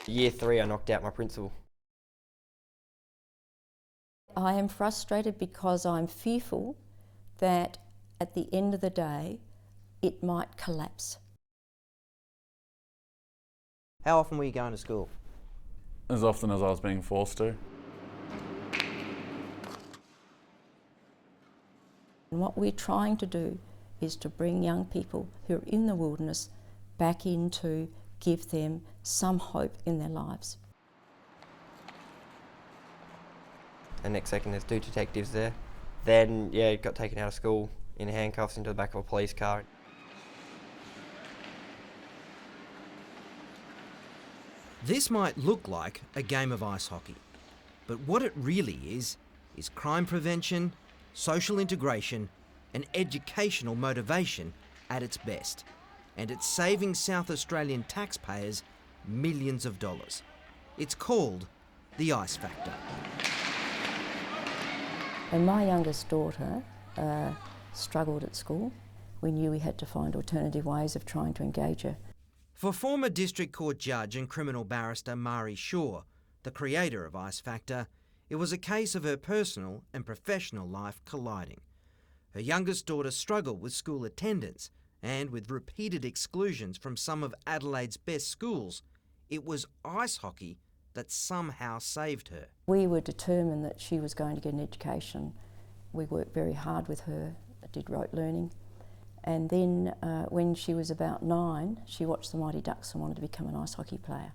Year 3 I knocked out my principal. I am frustrated because I'm fearful that at the end of the day it might collapse. How often were you going to school? As often as I was being forced to. And what we're trying to do is to bring young people who are in the wilderness back in to give them some hope in their lives. And next second there's 2 detectives there. Then, yeah, got taken out of school in handcuffs into the back of a police car. This might look like a game of ice hockey, but what it really is crime prevention, social integration and educational motivation at its best. And it's saving South Australian taxpayers millions of dollars. It's called the Ice Factor. When my youngest daughter struggled at school, we knew we had to find alternative ways of trying to engage her. For former District Court Judge and criminal barrister Mari Shaw, the creator of Ice Factor, it was a case of her personal and professional life colliding. Her youngest daughter struggled with school attendance, and with repeated exclusions from some of Adelaide's best schools, it was ice hockey that somehow saved her. We were determined that she was going to get an education. We worked very hard with her, did rote learning. And then when she was about 9, she watched the Mighty Ducks and wanted to become an ice hockey player.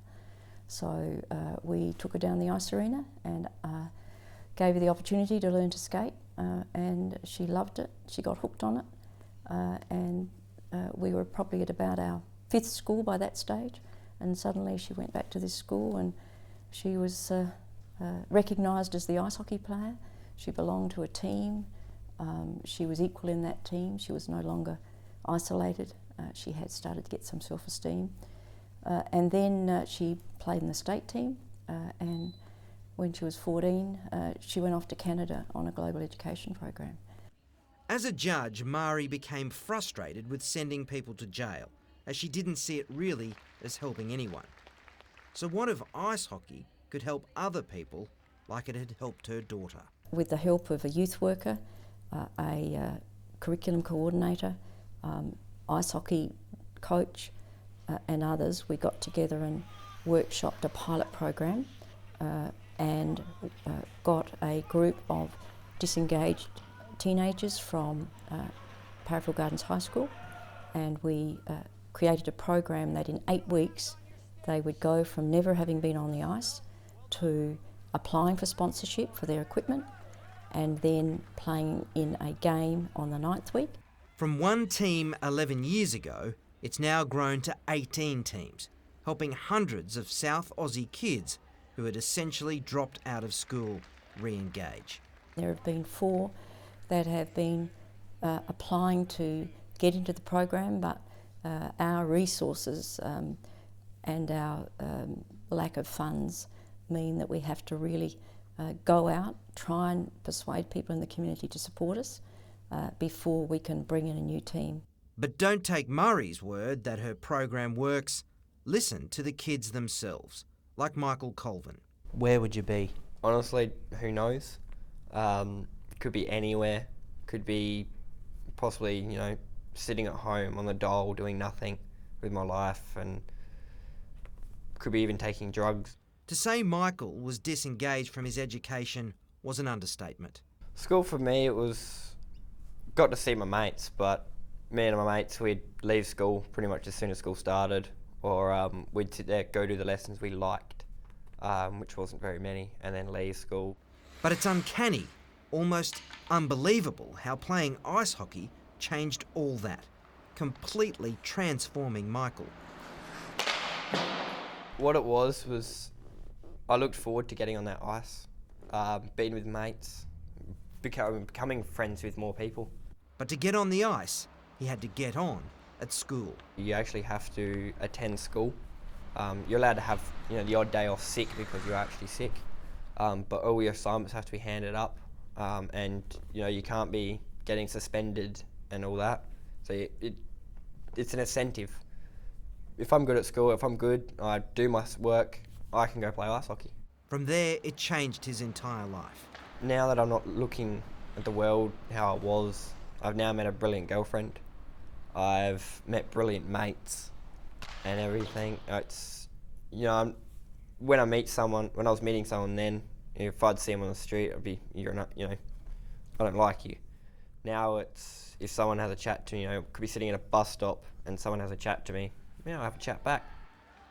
So we took her down the ice arena and gave her the opportunity to learn to skate, and she loved it. She got hooked on it, and we were probably at about our 5th school by that stage, and suddenly she went back to this school and she was recognised as the ice hockey player. She belonged to a team. She was equal in that team. She was no longer isolated. She had started to get some self-esteem. And then she played in the state team, and when she was 14, she went off to Canada on a global education program. As a judge, Mari became frustrated with sending people to jail, as she didn't see it really as helping anyone. So what if ice hockey could help other people like it had helped her daughter? With the help of a youth worker, a curriculum coordinator, ice hockey coach and others, we got together and workshopped a pilot program and got a group of disengaged teenagers from Parafield Gardens High School, and we created a program that in 8 weeks they would go from never having been on the ice to applying for sponsorship for their equipment and then playing in a game on the 9th week. From one team 11 years ago, it's now grown to 18 teams, helping hundreds of South Aussie kids who had essentially dropped out of school re-engage. There have been 4 that have been applying to get into the program, but our resources and our lack of funds mean that we have to really go out, try and persuade people in the community to support us before we can bring in a new team. But don't take Murray's word that her program works. Listen to the kids themselves, like Michael Colvin. Where would you be? Honestly, who knows? Could be anywhere. Could be possibly, you know, sitting at home on the dole doing nothing with my life, and could be even taking drugs. To say Michael was disengaged from his education was an understatement. School for me, it was, got to see my mates, but me and my mates, we'd leave school pretty much as soon as school started, or we'd sit there, go do the lessons we liked, which wasn't very many, and then leave school. But it's uncanny, almost unbelievable how playing ice hockey changed all that, completely transforming Michael. What it was I looked forward to getting on that ice, being with mates, becoming friends with more people. But to get on the ice, he had to get on at school. You actually have to attend school. You're allowed to have, you know, the odd day off sick because you're actually sick, but all your assignments have to be handed up, and you know, you can't be getting suspended and all that. So it's an incentive. If I'm good at school, if I'm good, I do my work, I can go play ice hockey. From there, it changed his entire life. Now that I'm not looking at the world how it was, I've now met a brilliant girlfriend. I've met brilliant mates and everything. It's, you know, when I meet someone, when I was meeting someone then, if I'd see him on the street, I'd be, you're not, you know, I don't like you. Now it's, if someone has a chat to me, you know, could be sitting at a bus stop and someone has a chat to me, yeah, I'll have a chat back.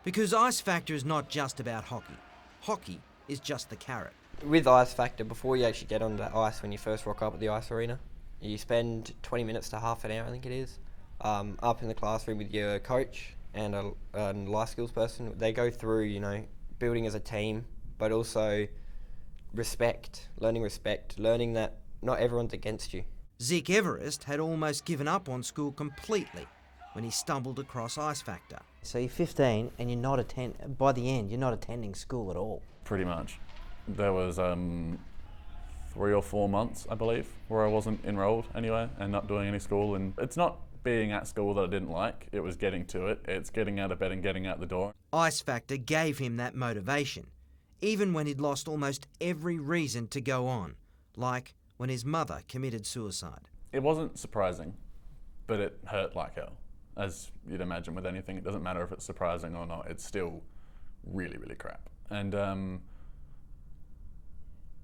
Because Ice Factor is not just about hockey. Hockey is just the carrot. With Ice Factor, before you actually get onto that ice, when you first rock up at the ice arena, you spend 20 minutes to half an hour, I think it is, up in the classroom with your coach and a life skills person. They go through, you know, building as a team, but also learning that not everyone's against you. Zeke Everest had almost given up on school completely when he stumbled across Ice Factor. So you're 15 and you're not by the end, you're not attending school at all. Pretty much. There was 3 or 4 months, I believe, where I wasn't enrolled anywhere and not doing any school. And it's not being at school that I didn't like, it was getting to it. It's getting out of bed and getting out the door. Ice Factor gave him that motivation, even when he'd lost almost every reason to go on, like when his mother committed suicide. It wasn't surprising, but it hurt like hell. As you'd imagine with anything, it doesn't matter if it's surprising or not, it's still really, really crap. And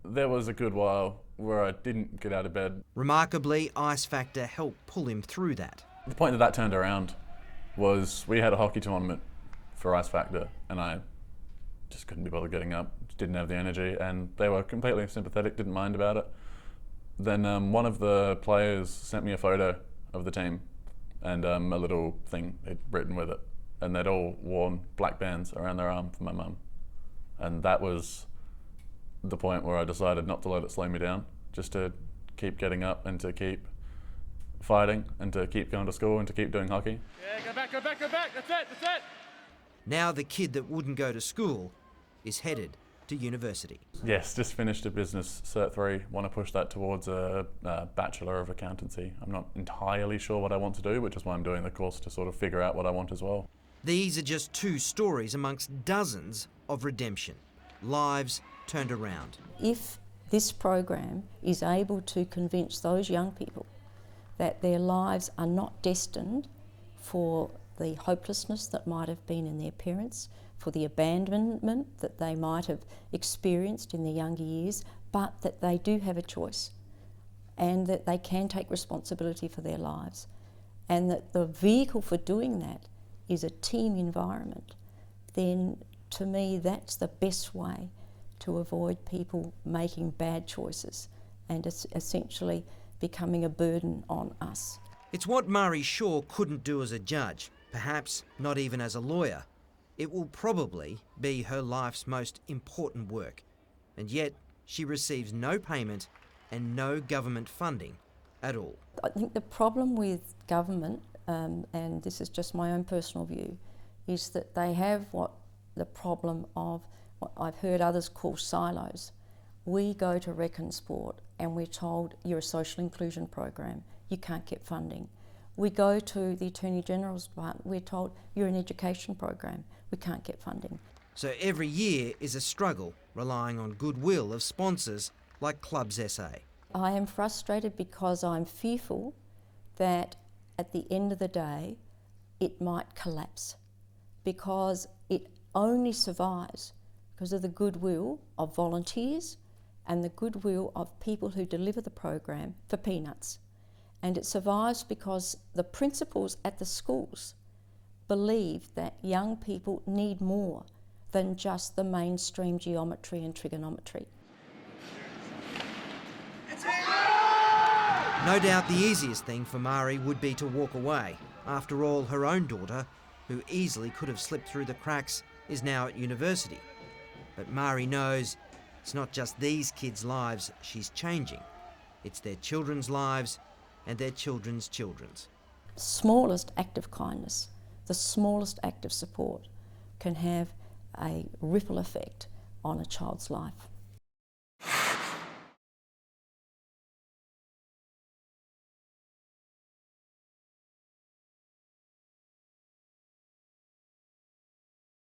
there was a good while where I didn't get out of bed. Remarkably, Ice Factor helped pull him through that. The point that turned around was we had a hockey tournament for Ice Factor and I just couldn't be bothered getting up, just didn't have the energy, and they were completely sympathetic, didn't mind about it. Then one of the players sent me a photo of the team and a little thing they'd written with it, and they'd all worn black bands around their arm for my mum. And that was the point where I decided not to let it slow me down, just to keep getting up and to keep fighting and to keep going to school and to keep doing hockey. Yeah, go back, that's it! Now the kid that wouldn't go to school is headed to university. Yes, just finished a business Cert 3, want to push that towards a Bachelor of Accountancy. I'm not entirely sure what I want to do, which is why I'm doing the course to sort of figure out what I want as well. These are just 2 stories amongst dozens of redemption, lives turned around. If this program is able to convince those young people that their lives are not destined for the hopelessness that might have been in their parents, for the abandonment that they might have experienced in their younger years, but that they do have a choice and that they can take responsibility for their lives, and that the vehicle for doing that is a team environment, then to me that's the best way to avoid people making bad choices and essentially becoming a burden on us. It's what Mari Shaw couldn't do as a judge, perhaps not even as a lawyer. It will probably be her life's most important work, and yet she receives no payment and no government funding at all. I think the problem with government, and this is just my own personal view, is that they have the problem of what I've heard others call silos. We go to Rec and Sport and we're told you're a social inclusion program, you can't get funding. We go to the Attorney General's Department, we're told you're an education program, we can't get funding. So every year is a struggle, relying on goodwill of sponsors like Clubs SA. I am frustrated because I'm fearful that at the end of the day it might collapse, because it only survives because of the goodwill of volunteers and the goodwill of people who deliver the program for peanuts. And it survives because the principals at the schools believe that young people need more than just the mainstream geometry and trigonometry. No doubt the easiest thing for Mari would be to walk away. After all, her own daughter, who easily could have slipped through the cracks, is now at university. But Mari knows it's not just these kids' lives she's changing. It's their children's lives and their children's children's. Smallest act of kindness, the smallest act of support can have a ripple effect on a child's life.